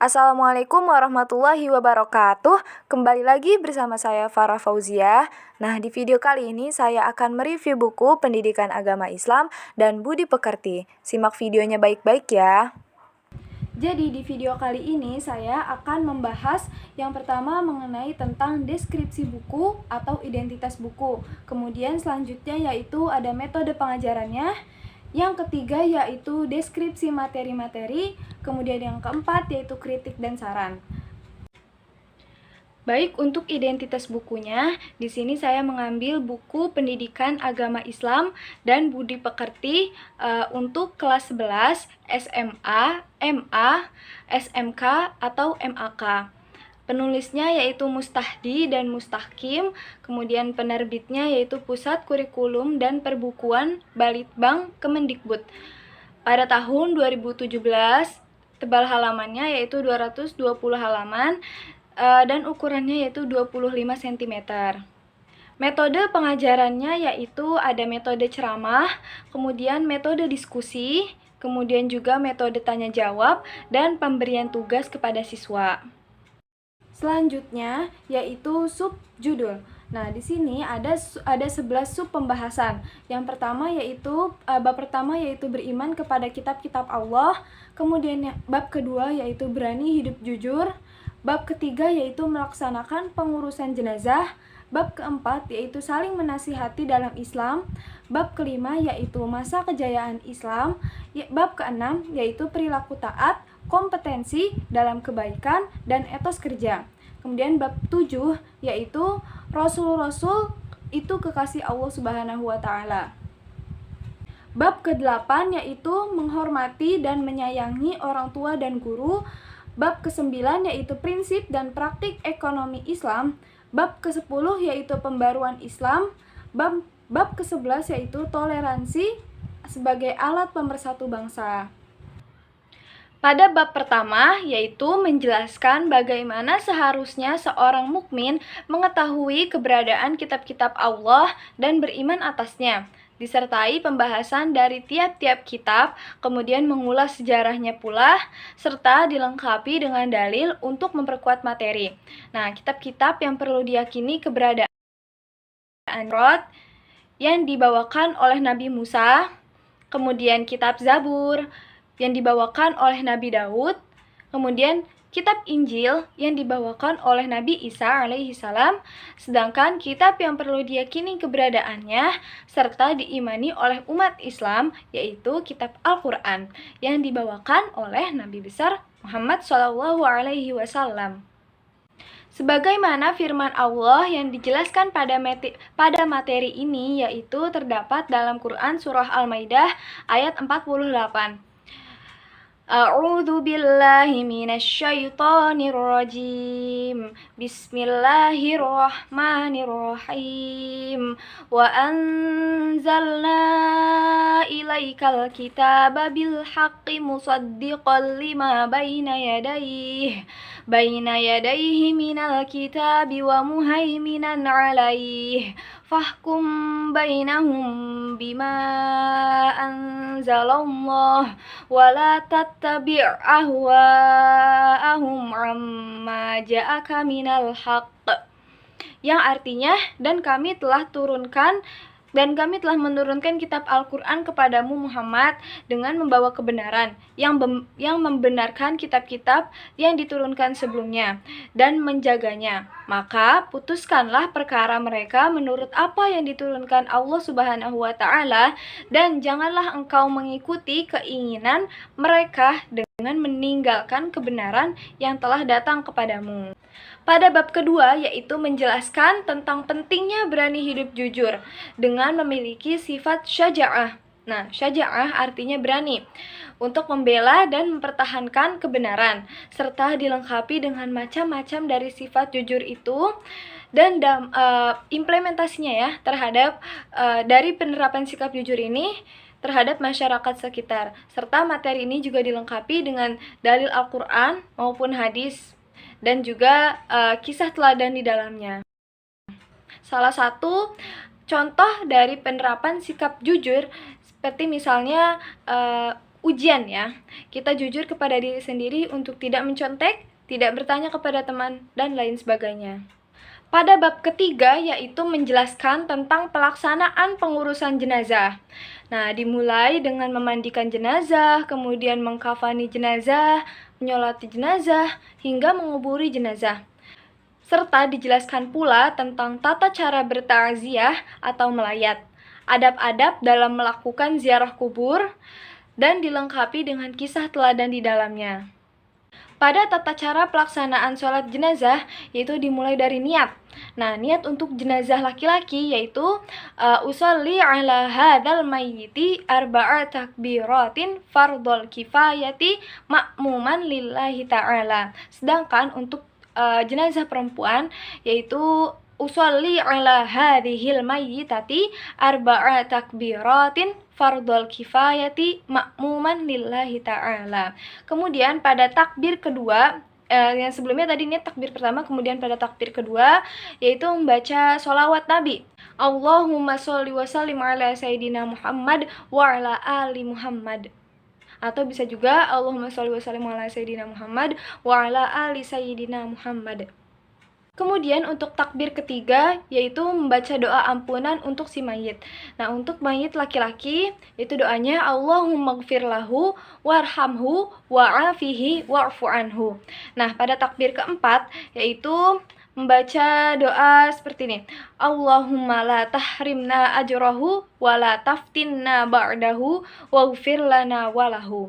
Assalamualaikum warahmatullahi wabarakatuh. Kembali lagi bersama saya Farah Fauzia. Nah, di video kali ini saya akan mereview buku Pendidikan Agama Islam dan Budi Pekerti. Simak videonya baik-baik ya. Jadi di video kali ini saya akan membahas yang pertama mengenai tentang deskripsi buku atau identitas buku. Kemudian selanjutnya yaitu ada metode pengajarannya. Yang ketiga yaitu deskripsi materi-materi, kemudian yang keempat yaitu kritik dan saran. Baik, untuk identitas bukunya, di sini saya mengambil buku Pendidikan Agama Islam dan Budi Pekerti untuk kelas 11, SMA, MA, SMK, atau MAK. Penulisnya yaitu Mustahdi dan Mustahkim, kemudian penerbitnya yaitu Pusat Kurikulum dan Perbukuan Balitbang Kemendikbud. Pada tahun 2017, tebal halamannya yaitu 220 halaman dan ukurannya yaitu 25 cm. Metode pengajarannya yaitu ada metode ceramah, kemudian metode diskusi, kemudian juga metode tanya jawab, dan pemberian tugas kepada siswa. Selanjutnya yaitu subjudul. Nah, di sini ada 11 sub pembahasan. Yang pertama yaitu bab pertama yaitu beriman kepada kitab-kitab Allah, kemudian bab kedua yaitu berani hidup jujur, bab ketiga yaitu melaksanakan pengurusan jenazah, bab keempat yaitu saling menasihati dalam Islam, bab kelima yaitu masa kejayaan Islam, bab keenam yaitu perilaku taat, kompetensi dalam kebaikan, dan etos kerja. Kemudian bab 7 yaitu Rasul-Rasul itu kekasih Allah Subhanahu wa Ta'ala. Bab ke-8 yaitu menghormati dan menyayangi orang tua dan guru. Bab ke-9 yaitu prinsip dan praktik ekonomi Islam. Bab ke-10 yaitu pembaruan Islam. Bab ke-11 yaitu toleransi sebagai alat pemersatu bangsa. Pada bab pertama, yaitu menjelaskan bagaimana seharusnya seorang mukmin mengetahui keberadaan kitab-kitab Allah dan beriman atasnya, disertai pembahasan dari tiap-tiap kitab, kemudian mengulas sejarahnya pula, serta dilengkapi dengan dalil untuk memperkuat materi. Nah, kitab-kitab yang perlu diyakini keberadaan yang dibawakan oleh Nabi Musa, kemudian kitab Zabur yang dibawakan oleh Nabi Daud, kemudian kitab Injil yang dibawakan oleh Nabi Isa alaihissalam, sedangkan kitab yang perlu diyakini keberadaannya serta diimani oleh umat Islam yaitu kitab Al-Quran yang dibawakan oleh Nabi besar Muhammad SAW. Sebagaimana firman Allah yang dijelaskan pada materi ini yaitu terdapat dalam Quran surah Al-Maidah ayat 48. A'udzu billahi minasyaitonir rajim. Bismillahirrahmanirrahim. Wa anzalna ilaikal kitaba bil haqqi musaddiqan lima baina yadayhi minal kitabi wa muhaiminan 'alaihi. Fahkum bainahum bima anzalallah wa la tattabi' ahwa'ahum amma ja'aka minal haqq. Yang artinya, dan kami telah menurunkan kitab Al-Quran kepadamu Muhammad dengan membawa kebenaran yang membenarkan kitab-kitab yang diturunkan sebelumnya dan menjaganya. Maka putuskanlah perkara mereka menurut apa yang diturunkan Allah Subhanahu wa Ta'ala, dan janganlah engkau mengikuti keinginan mereka dengan meninggalkan kebenaran yang telah datang kepadamu. Pada bab kedua yaitu menjelaskan tentang pentingnya berani hidup jujur dengan memiliki sifat syaja'ah. Nah, syaja'ah artinya berani untuk membela dan mempertahankan kebenaran, serta dilengkapi dengan macam-macam dari sifat jujur itu dan implementasinya ya terhadap dari penerapan sikap jujur ini terhadap masyarakat sekitar, serta materi ini juga dilengkapi dengan dalil Al-Quran maupun hadis dan juga kisah teladan di dalamnya. Salah satu contoh dari penerapan sikap jujur seperti misalnya ujian ya. Kita jujur kepada diri sendiri untuk tidak mencontek, tidak bertanya kepada teman, dan lain sebagainya. Pada bab ketiga yaitu menjelaskan tentang pelaksanaan pengurusan jenazah. Nah, dimulai dengan memandikan jenazah, kemudian mengkafani jenazah, menyolati jenazah, hingga menguburi jenazah. Serta dijelaskan pula tentang tata cara bertakziah atau melayat, adab-adab dalam melakukan ziarah kubur, dan dilengkapi dengan kisah teladan di dalamnya. Pada tata cara pelaksanaan sholat jenazah, yaitu dimulai dari niat. Nah, niat untuk jenazah laki-laki yaitu usolli ala hadzal mayyiti arba'a takbiratin fardhol kifayati ma'muman lillahi ta'ala. Sedangkan untuk jenazah perempuan yaitu usolli ala hadhil mayyitati arba'a takbiratin fardhol kifayati ma'muman lillahi ta'ala. Kemudian pada takbir kedua, yang sebelumnya tadi ini takbir pertama, kemudian pada takbir kedua yaitu membaca sholawat Nabi. Allahumma sholli wa sallim ala sayyidina Muhammad wa ala ali Muhammad. Atau bisa juga Allahumma sholli wa sallim ala sayyidina Muhammad wa ala ali sayyidina Muhammad. Kemudian untuk takbir ketiga yaitu membaca doa ampunan untuk si mayit. Nah, untuk mayit laki-laki itu doanya Allahumma gfir lahu warhamhu wa'afihi wa'fu anhu. Nah, pada takbir keempat yaitu membaca doa seperti ini. Allahumma la tahrimna ajrahu wa la taftinna ba'dahu waghfir lana walahu.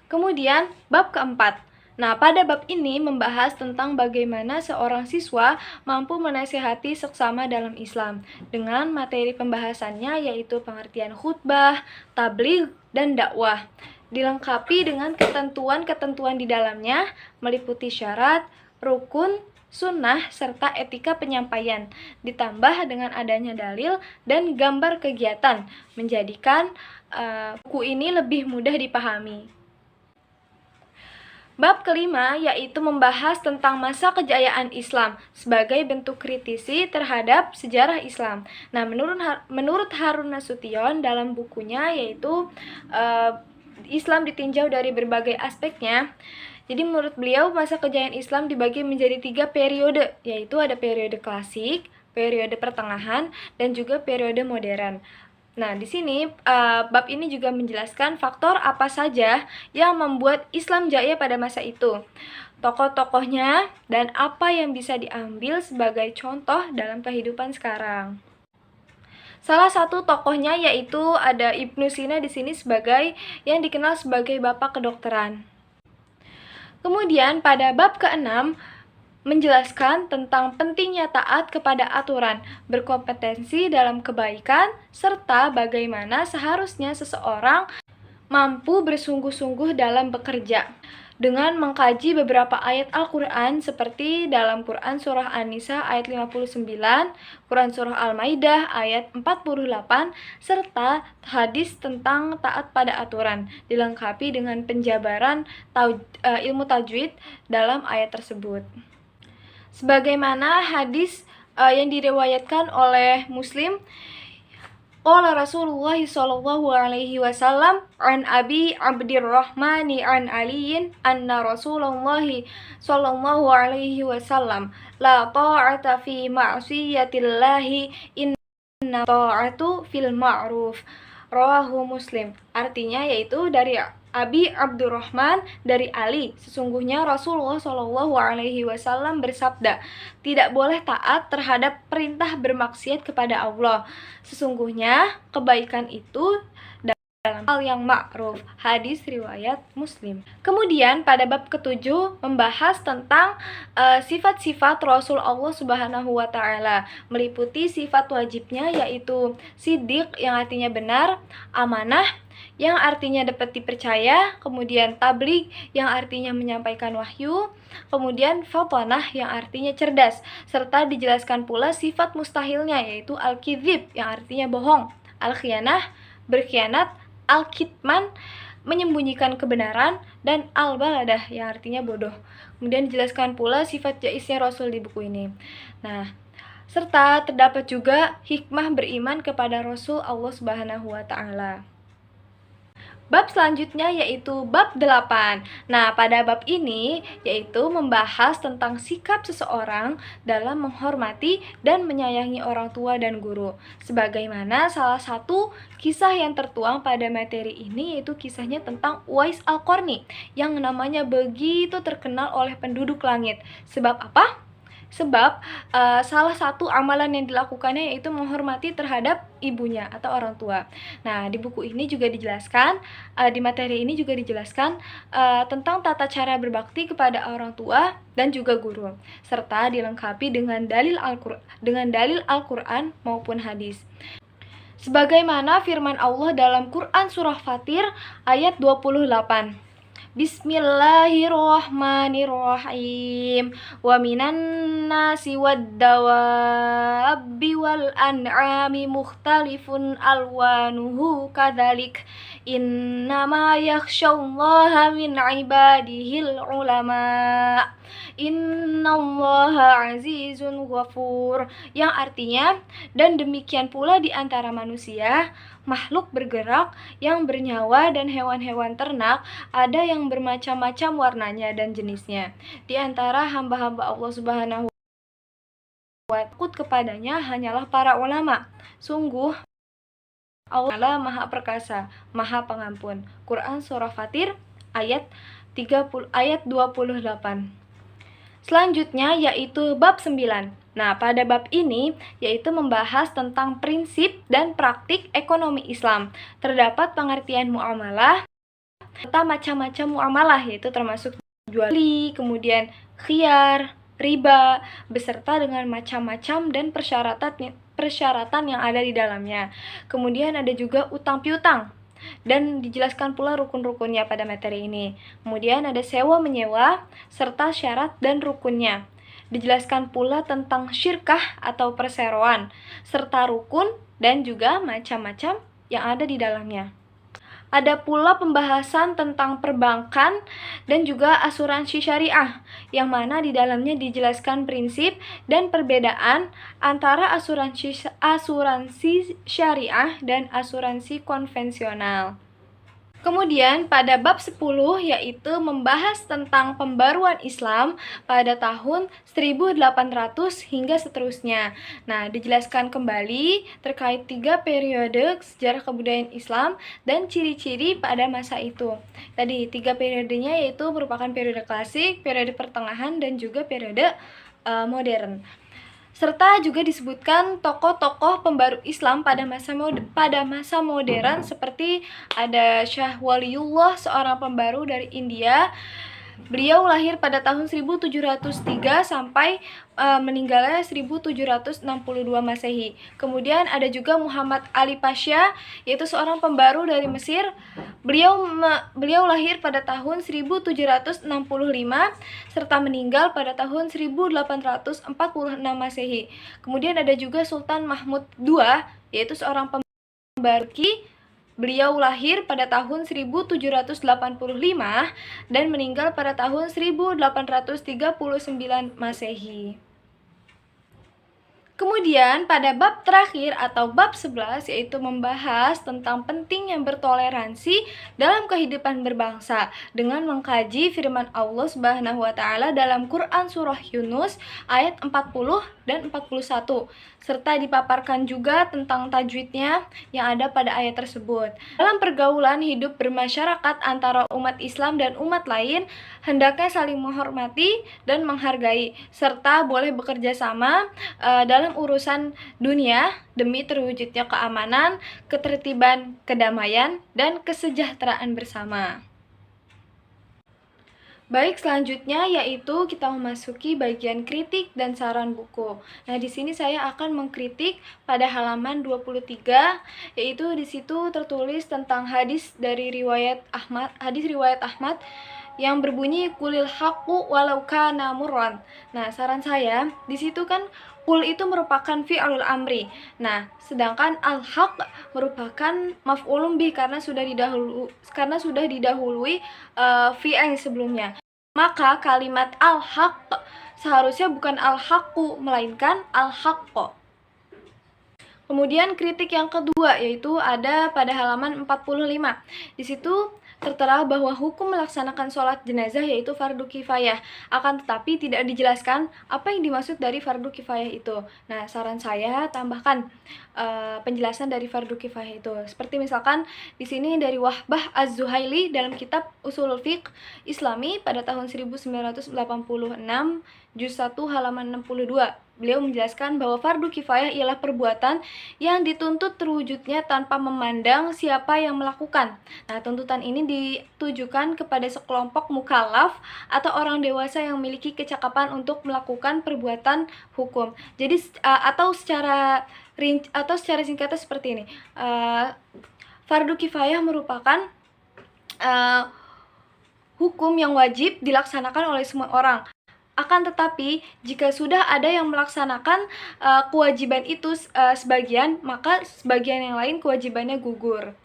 Kemudian bab keempat. Nah, pada bab ini membahas tentang bagaimana seorang siswa mampu menasihati seksama dalam Islam dengan materi pembahasannya yaitu pengertian khutbah, tabligh, dan dakwah. Dilengkapi dengan ketentuan-ketentuan di dalamnya meliputi syarat, rukun, sunnah, serta etika penyampaian, ditambah dengan adanya dalil dan gambar kegiatan, menjadikan buku ini lebih mudah dipahami. Bab kelima yaitu membahas tentang masa kejayaan Islam sebagai bentuk kritisi terhadap sejarah Islam. Nah, menurut Harun Nasution dalam bukunya yaitu Islam ditinjau dari berbagai aspeknya. Jadi menurut beliau masa kejayaan Islam dibagi menjadi 3 periode, yaitu ada periode klasik, periode pertengahan, dan juga periode modern. Nah, di sini bab ini juga menjelaskan faktor apa saja yang membuat Islam jaya pada masa itu, tokoh-tokohnya, dan apa yang bisa diambil sebagai contoh dalam kehidupan sekarang. Salah satu tokohnya yaitu ada Ibnu Sina di sini sebagai yang dikenal sebagai bapak kedokteran. Kemudian pada bab ke-6 menjelaskan tentang pentingnya taat kepada aturan, berkompetensi dalam kebaikan, serta bagaimana seharusnya seseorang mampu bersungguh-sungguh dalam bekerja. Dengan mengkaji beberapa ayat Al-Quran seperti dalam Quran Surah An-Nisa ayat 59, Quran Surah Al-Maidah ayat 48, serta hadis tentang taat pada aturan, dilengkapi dengan penjabaran ilmu tajwid dalam ayat tersebut. Sebagaimana hadis yang diriwayatkan oleh Muslim, qala Rasulullah sallallahu alaihi wasallam an Abi Abdurrahman an Aliin anna Rasulullah sallallahu alaihi wasallam la ta'ata fi ma'siyatillahi inna ta'atu fil ma'ruf. Rawahu Muslim. Artinya yaitu dari Abi Abdurrahman dari Ali, sesungguhnya Rasulullah Shallallahu Alaihi Wasallam bersabda, tidak boleh taat terhadap perintah bermaksiat kepada Allah. Sesungguhnya kebaikan itu dalam hal yang ma'ruf. Hadis riwayat Muslim. Kemudian pada bab ke-7 membahas tentang sifat-sifat Rasul Allah Subhanahu wa taala, meliputi sifat wajibnya yaitu siddiq yang artinya benar, amanah yang artinya dapat dipercaya, kemudian tabligh yang artinya menyampaikan wahyu, kemudian fatanah yang artinya cerdas, serta dijelaskan pula sifat mustahilnya yaitu al-kizib yang artinya bohong, al-khianah berkhianat, al-kitman menyembunyikan kebenaran, dan al-baladah yang artinya bodoh. Kemudian dijelaskan pula sifat jaisnya Rasul di buku ini. Nah, serta terdapat juga hikmah beriman kepada Rasul Allah Subhanahu wa taala. Bab selanjutnya yaitu bab 8. Nah, pada bab ini yaitu membahas tentang sikap seseorang dalam menghormati dan menyayangi orang tua dan guru. Sebagaimana salah satu kisah yang tertuang pada materi ini yaitu kisahnya tentang Uwais Al-Qarni yang namanya begitu terkenal oleh penduduk langit. Sebab apa? Sebab salah satu amalan yang dilakukannya yaitu menghormati terhadap ibunya atau orang tua. Nah, di buku ini juga dijelaskan, di materi ini juga dijelaskan tentang tata cara berbakti kepada orang tua dan juga guru, serta dilengkapi dengan dalil Al-Qur'an maupun hadis. Sebagaimana firman Allah dalam Quran surah Fatir ayat 28. Bismillahirrahmanirrahim. Wa minan nasi wad-dawabi wal an'ami mukhtalifun alwanuhu kadzalik. Innama yakhsyallaha min ibadihil ulama. Innallaha azizun ghafur. Yang artinya, dan demikian pula di antara manusia, makhluk bergerak yang bernyawa dan hewan-hewan ternak, ada yang bermacam-macam warnanya dan jenisnya. Di antara hamba-hamba Allah Subhanahu wa ta'ala, takut kepadanya hanyalah para ulama. Sungguh Allah Maha Perkasa, Maha Pengampun. Quran surah Fatir ayat 28. Selanjutnya yaitu bab 9. Nah, pada bab ini yaitu membahas tentang prinsip dan praktik ekonomi Islam. Terdapat pengertian muamalah serta macam-macam muamalah, yaitu termasuk jual beli, kemudian khiyar, riba, beserta dengan macam-macam dan persyaratan yang ada di dalamnya. Kemudian ada juga utang piutang, dan dijelaskan pula rukun-rukunnya pada materi ini. Kemudian ada sewa menyewa serta syarat dan rukunnya. Dijelaskan pula tentang syirkah atau perseroan serta rukun dan juga macam-macam yang ada di dalamnya. Ada pula pembahasan tentang perbankan dan juga asuransi syariah, yang mana di dalamnya dijelaskan prinsip dan perbedaan antara asuransi syariah dan asuransi konvensional. Kemudian pada bab 10 yaitu membahas tentang pembaruan Islam pada tahun 1800 hingga seterusnya. Nah, dijelaskan kembali terkait 3 periode sejarah kebudayaan Islam dan ciri-ciri pada masa itu. Tadi 3 periodenya yaitu merupakan periode klasik, periode pertengahan, dan juga periode modern. Serta juga disebutkan tokoh-tokoh pembaru Islam pada masa modern seperti ada Syah Waliullah, seorang pembaru dari India. Beliau lahir pada tahun 1703 sampai meninggalnya 1762 Masehi. Kemudian ada juga Muhammad Ali Pasha, yaitu seorang pembaru dari Mesir. Beliau lahir pada tahun 1765 serta meninggal pada tahun 1846 Masehi. Kemudian ada juga Sultan Mahmud II, yaitu seorang pembaru Turki. Beliau lahir pada tahun 1785 dan meninggal pada tahun 1839 Masehi. Kemudian pada bab terakhir atau bab 11 yaitu membahas tentang pentingnya bertoleransi dalam kehidupan berbangsa dengan mengkaji firman Allah Subhanahu wa taala dalam Quran surah Yunus ayat 40 dan 41, serta dipaparkan juga tentang tajwidnya yang ada pada ayat tersebut. Dalam pergaulan hidup bermasyarakat antara umat Islam dan umat lain, hendaknya saling menghormati dan menghargai, serta boleh bekerja sama dalam urusan dunia demi terwujudnya keamanan, ketertiban, kedamaian, dan kesejahteraan bersama. Baik, selanjutnya yaitu kita memasuki bagian kritik dan saran buku. Nah, di sini saya akan mengkritik pada halaman 23, yaitu di situ tertulis tentang hadis riwayat Ahmad yang berbunyi kulil haqqu walau kana murran. Nah, saran saya di situ kan kul itu merupakan fi'lul amri. Nah, sedangkan al-haq merupakan maf'ulun bih karena sudah didahului fi'il sebelumnya. Maka kalimat al-haq seharusnya bukan al-haqqu melainkan al-haqqo. Kemudian kritik yang kedua yaitu ada pada halaman 45. Di situ tertera bahwa hukum melaksanakan sholat jenazah yaitu fardu kifayah. Akan tetapi tidak dijelaskan apa yang dimaksud dari fardu kifayah itu. Nah, saran saya tambahkan penjelasan dari fardu kifayah itu. Seperti misalkan di sini dari Wahbah Az-Zuhaili dalam kitab Ushulul Fiqh Islami pada tahun 1986 juz 1 halaman 62. Beliau menjelaskan bahwa fardu kifayah ialah perbuatan yang dituntut terwujudnya tanpa memandang siapa yang melakukan. Nah, tuntutan ini ditujukan kepada sekelompok mukallaf atau orang dewasa yang memiliki kecakapan untuk melakukan perbuatan hukum. Jadi secara singkatnya seperti ini. Fardu kifayah merupakan hukum yang wajib dilaksanakan oleh semua orang. Akan tetapi, jika sudah ada yang melaksanakan kewajiban itu sebagian, maka sebagian yang lain kewajibannya gugur.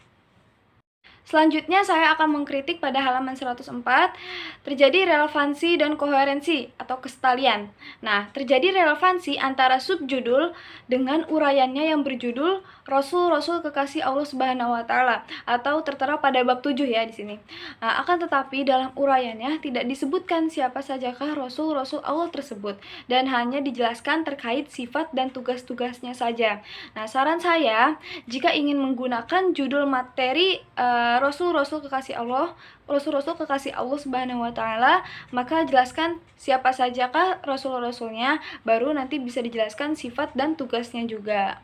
Selanjutnya saya akan mengkritik pada halaman 104, terjadi relevansi dan koherensi atau kesetalian. Nah, terjadi relevansi antara subjudul dengan uraiannya yang berjudul Rasul-Rasul Kekasih Allah Subhanahu wa taala atau tertera pada bab 7 ya di sini. Nah, akan tetapi dalam uraiannya tidak disebutkan siapa sajakah Rasul-Rasul Allah tersebut dan hanya dijelaskan terkait sifat dan tugas-tugasnya saja. Nah, saran saya jika ingin menggunakan judul materi Rasul-Rasul Kekasih Allah, Rasul-Rasul Kekasih Allah Subhanahu wa taala, maka jelaskan siapa sajakah Rasul-Rasulnya, baru nanti bisa dijelaskan sifat dan tugasnya juga.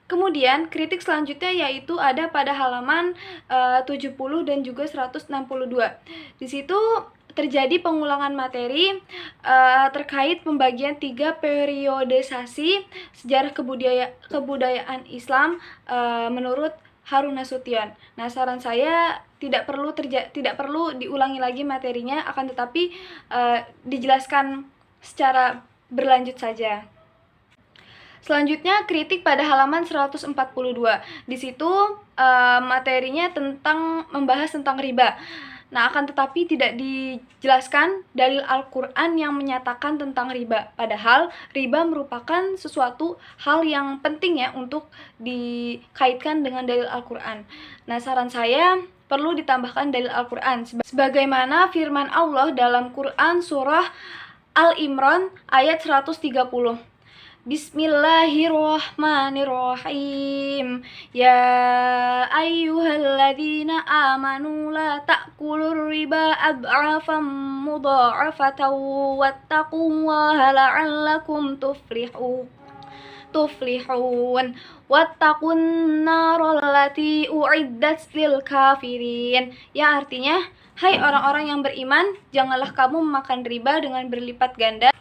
Kemudian kritik selanjutnya yaitu ada pada halaman 70 dan juga 162. Di situ terjadi pengulangan materi terkait pembagian 3 periodisasi sejarah kebudayaan Islam menurut Harun Nasution. Nah, saran saya tidak perlu diulangi lagi materinya, akan tetapi dijelaskan secara berlanjut saja. Selanjutnya kritik pada halaman 142. Di situ materinya membahas tentang riba. Nah, akan tetapi tidak dijelaskan dalil Al-Quran yang menyatakan tentang riba. Padahal riba merupakan sesuatu hal yang penting ya untuk dikaitkan dengan dalil Al-Quran. Nah, saran saya perlu ditambahkan dalil Al-Quran. Sebagaimana firman Allah dalam Quran surah Al-Imran ayat 130. Bismillahirrahmanirrahim. Ya ayyuhalladzina amanu la ta'kulur riba ad'afan mudha'afatan wattaqullaha la'allakum tuflihun wattaqun naral lati u'iddat lil kafirin. Ya, artinya, hai orang-orang yang beriman, janganlah kamu memakan riba dengan berlipat ganda,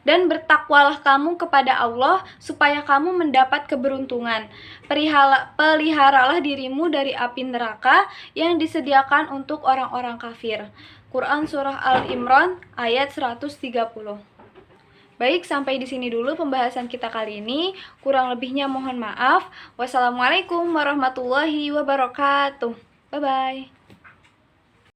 dan bertakwalah kamu kepada Allah supaya kamu mendapat keberuntungan. Peliharalah dirimu dari api neraka yang disediakan untuk orang-orang kafir. Quran surah Al-Imran ayat 130. Baik, sampai di sini dulu pembahasan kita kali ini. Kurang lebihnya mohon maaf. Wassalamualaikum warahmatullahi wabarakatuh. Bye-bye.